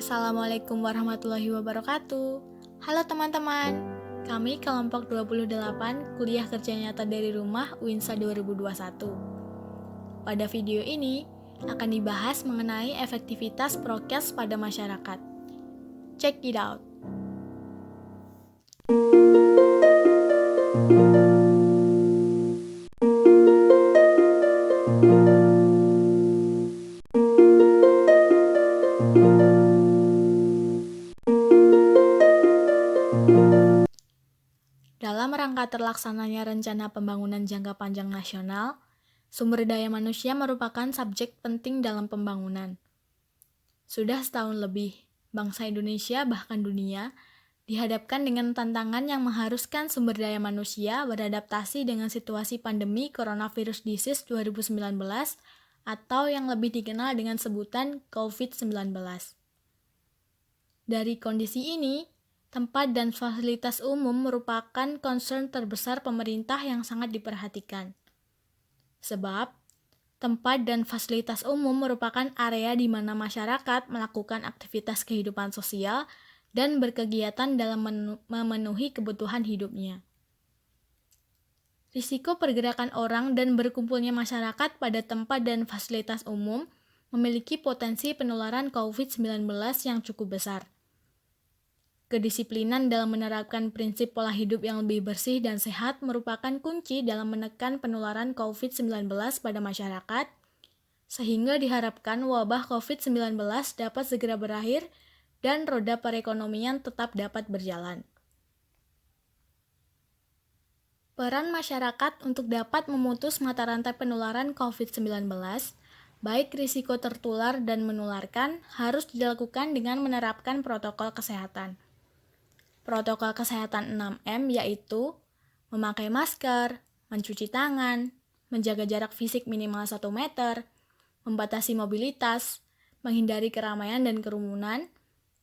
Assalamualaikum warahmatullahi wabarakatuh. Halo teman-teman, kami kelompok 28 kuliah kerja nyata dari rumah UINSA 2021. Pada video ini akan dibahas mengenai efektivitas prokes pada masyarakat. Check it out. Dalam rangka terlaksananya rencana pembangunan jangka panjang nasional, sumber daya manusia merupakan subjek penting dalam pembangunan. Sudah setahun lebih, bangsa Indonesia bahkan dunia dihadapkan dengan tantangan yang mengharuskan sumber daya manusia beradaptasi dengan situasi pandemi coronavirus disease 2019 atau yang lebih dikenal dengan sebutan COVID-19. Dari kondisi ini, tempat dan fasilitas umum merupakan concern terbesar pemerintah yang sangat diperhatikan. Sebab, tempat dan fasilitas umum merupakan area di mana masyarakat melakukan aktivitas kehidupan sosial dan berkegiatan dalam memenuhi kebutuhan hidupnya. Risiko pergerakan orang dan berkumpulnya masyarakat pada tempat dan fasilitas umum memiliki potensi penularan COVID-19 yang cukup besar. Kedisiplinan dalam menerapkan prinsip pola hidup yang lebih bersih dan sehat merupakan kunci dalam menekan penularan COVID-19 pada masyarakat, sehingga diharapkan wabah COVID-19 dapat segera berakhir dan roda perekonomian tetap dapat berjalan. Peran masyarakat untuk dapat memutus mata rantai penularan COVID-19, baik risiko tertular dan menularkan, harus dilakukan dengan menerapkan protokol kesehatan. Protokol kesehatan 6M yaitu memakai masker, mencuci tangan, menjaga jarak fisik minimal 1 meter, membatasi mobilitas, menghindari keramaian dan kerumunan,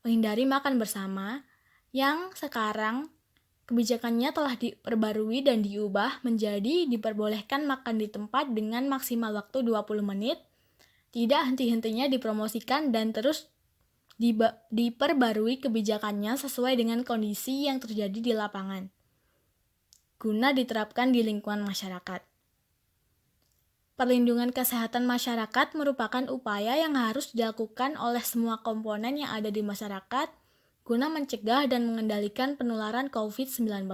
menghindari makan bersama, yang sekarang kebijakannya telah diperbarui dan diubah menjadi diperbolehkan makan di tempat dengan maksimal waktu 20 menit, tidak henti-hentinya dipromosikan dan terus diperbarui kebijakannya sesuai dengan kondisi yang terjadi di lapangan, guna diterapkan di lingkungan masyarakat. Perlindungan kesehatan masyarakat merupakan upaya yang harus dilakukan oleh semua komponen yang ada di masyarakat guna mencegah dan mengendalikan penularan COVID-19.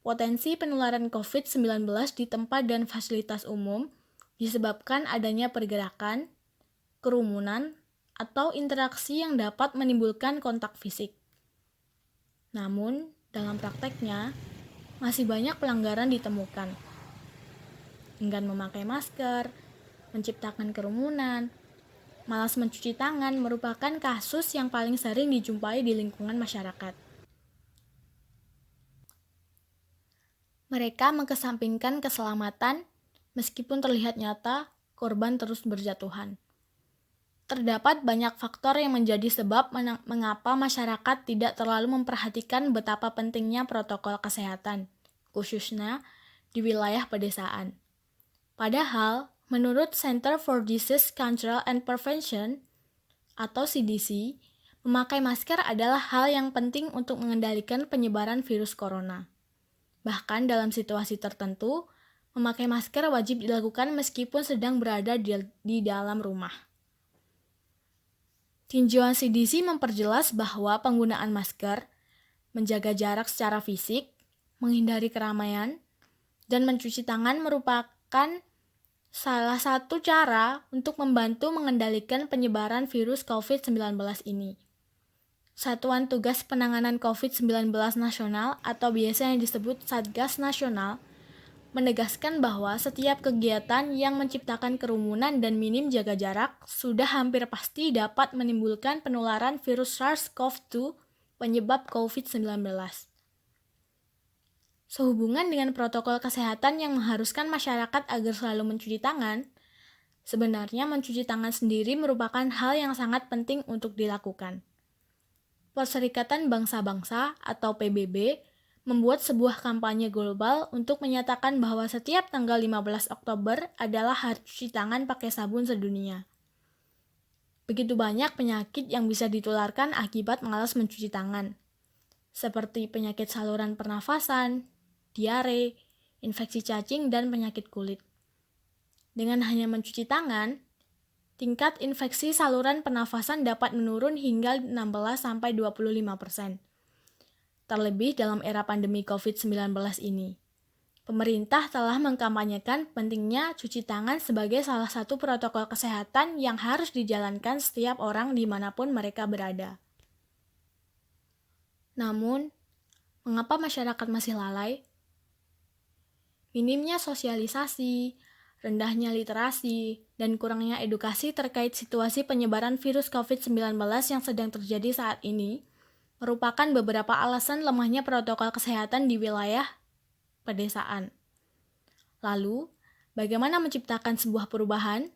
Potensi penularan COVID-19 di tempat dan fasilitas umum disebabkan adanya pergerakan, kerumunan, atau interaksi yang dapat menimbulkan kontak fisik. Namun, dalam prakteknya, masih banyak pelanggaran ditemukan. Enggan memakai masker, menciptakan kerumunan, malas mencuci tangan merupakan kasus yang paling sering dijumpai di lingkungan masyarakat. Mereka mengesampingkan keselamatan, meskipun terlihat nyata, korban terus berjatuhan. Terdapat banyak faktor yang menjadi sebab mengapa masyarakat tidak terlalu memperhatikan betapa pentingnya protokol kesehatan, khususnya di wilayah pedesaan. Padahal, menurut Center for Disease Control and Prevention atau CDC, memakai masker adalah hal yang penting untuk mengendalikan penyebaran virus corona. Bahkan dalam situasi tertentu, memakai masker wajib dilakukan meskipun sedang berada di dalam rumah. Tinjauan CDC memperjelas bahwa penggunaan masker, menjaga jarak secara fisik, menghindari keramaian, dan mencuci tangan merupakan salah satu cara untuk membantu mengendalikan penyebaran virus COVID-19 ini. Satuan Tugas Penanganan COVID-19 Nasional atau biasanya disebut Satgas Nasional menegaskan bahwa setiap kegiatan yang menciptakan kerumunan dan minim jaga jarak sudah hampir pasti dapat menimbulkan penularan virus SARS-CoV-2 penyebab COVID-19. Sehubungan dengan protokol kesehatan yang mengharuskan masyarakat agar selalu mencuci tangan, sebenarnya mencuci tangan sendiri merupakan hal yang sangat penting untuk dilakukan. Perserikatan Bangsa-Bangsa atau PBB membuat sebuah kampanye global untuk menyatakan bahwa setiap tanggal 15 Oktober adalah Hari Cuci Tangan Pakai Sabun Sedunia. Begitu banyak penyakit yang bisa ditularkan akibat malas mencuci tangan, seperti penyakit saluran pernafasan, diare, infeksi cacing, dan penyakit kulit. Dengan hanya mencuci tangan, tingkat infeksi saluran pernafasan dapat menurun hingga 16-25%. Terlebih dalam era pandemi COVID-19 ini. Pemerintah telah mengkampanyekan pentingnya cuci tangan sebagai salah satu protokol kesehatan yang harus dijalankan setiap orang dimanapun mereka berada. Namun, mengapa masyarakat masih lalai? Minimnya sosialisasi, rendahnya literasi, dan kurangnya edukasi terkait situasi penyebaran virus COVID-19 yang sedang terjadi saat ini merupakan beberapa alasan lemahnya protokol kesehatan di wilayah pedesaan. Lalu, bagaimana menciptakan sebuah perubahan?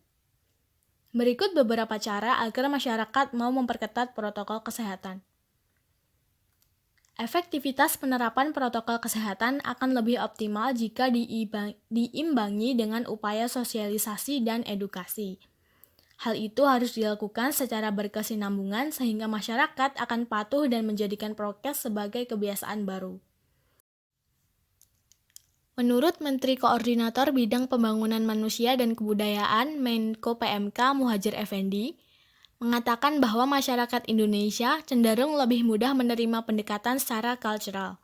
Berikut beberapa cara agar masyarakat mau memperketat protokol kesehatan. Efektivitas penerapan protokol kesehatan akan lebih optimal jika diimbangi dengan upaya sosialisasi dan edukasi. Hal itu harus dilakukan secara berkesinambungan sehingga masyarakat akan patuh dan menjadikan prokes sebagai kebiasaan baru. Menurut Menteri Koordinator Bidang Pembangunan Manusia dan Kebudayaan Menko PMK Muhadjir Effendi, mengatakan bahwa masyarakat Indonesia cenderung lebih mudah menerima pendekatan secara kultural,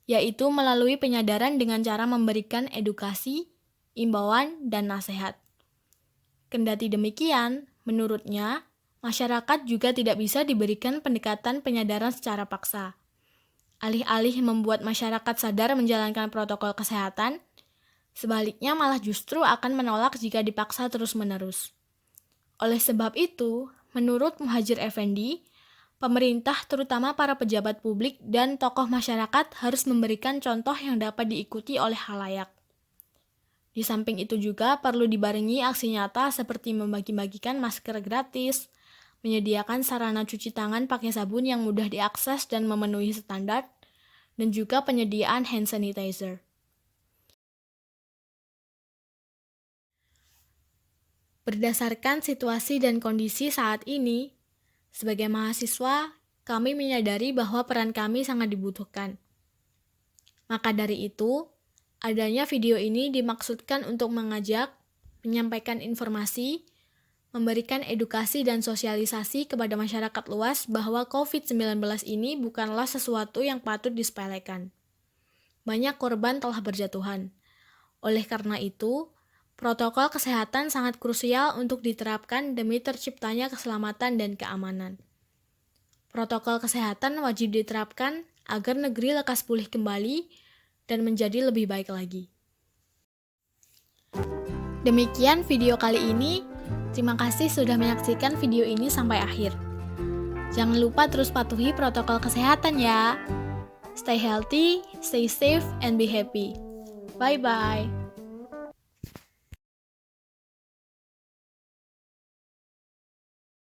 yaitu melalui penyadaran dengan cara memberikan edukasi, imbauan, dan nasihat. Kendati demikian, menurutnya, masyarakat juga tidak bisa diberikan pendekatan penyadaran secara paksa. Alih-alih membuat masyarakat sadar menjalankan protokol kesehatan, sebaliknya malah justru akan menolak jika dipaksa terus-menerus. Oleh sebab itu, menurut Muhadjir Effendi, pemerintah terutama para pejabat publik dan tokoh masyarakat harus memberikan contoh yang dapat diikuti oleh khalayak. Di samping itu juga perlu dibarengi aksi nyata seperti membagi-bagikan masker gratis, menyediakan sarana cuci tangan pakai sabun yang mudah diakses dan memenuhi standar, dan juga penyediaan hand sanitizer. Berdasarkan situasi dan kondisi saat ini, sebagai mahasiswa, kami menyadari bahwa peran kami sangat dibutuhkan. Maka dari itu, adanya video ini dimaksudkan untuk mengajak, menyampaikan informasi, memberikan edukasi dan sosialisasi kepada masyarakat luas bahwa COVID-19 ini bukanlah sesuatu yang patut disepelekan. Banyak korban telah berjatuhan. Oleh karena itu, protokol kesehatan sangat krusial untuk diterapkan demi terciptanya keselamatan dan keamanan. Protokol kesehatan wajib diterapkan agar negeri lekas pulih kembali dan menjadi lebih baik lagi. Demikian video kali ini. Terima kasih sudah menyaksikan video ini sampai akhir. Jangan lupa terus patuhi protokol kesehatan ya. Stay healthy, stay safe, and be happy. Bye-bye.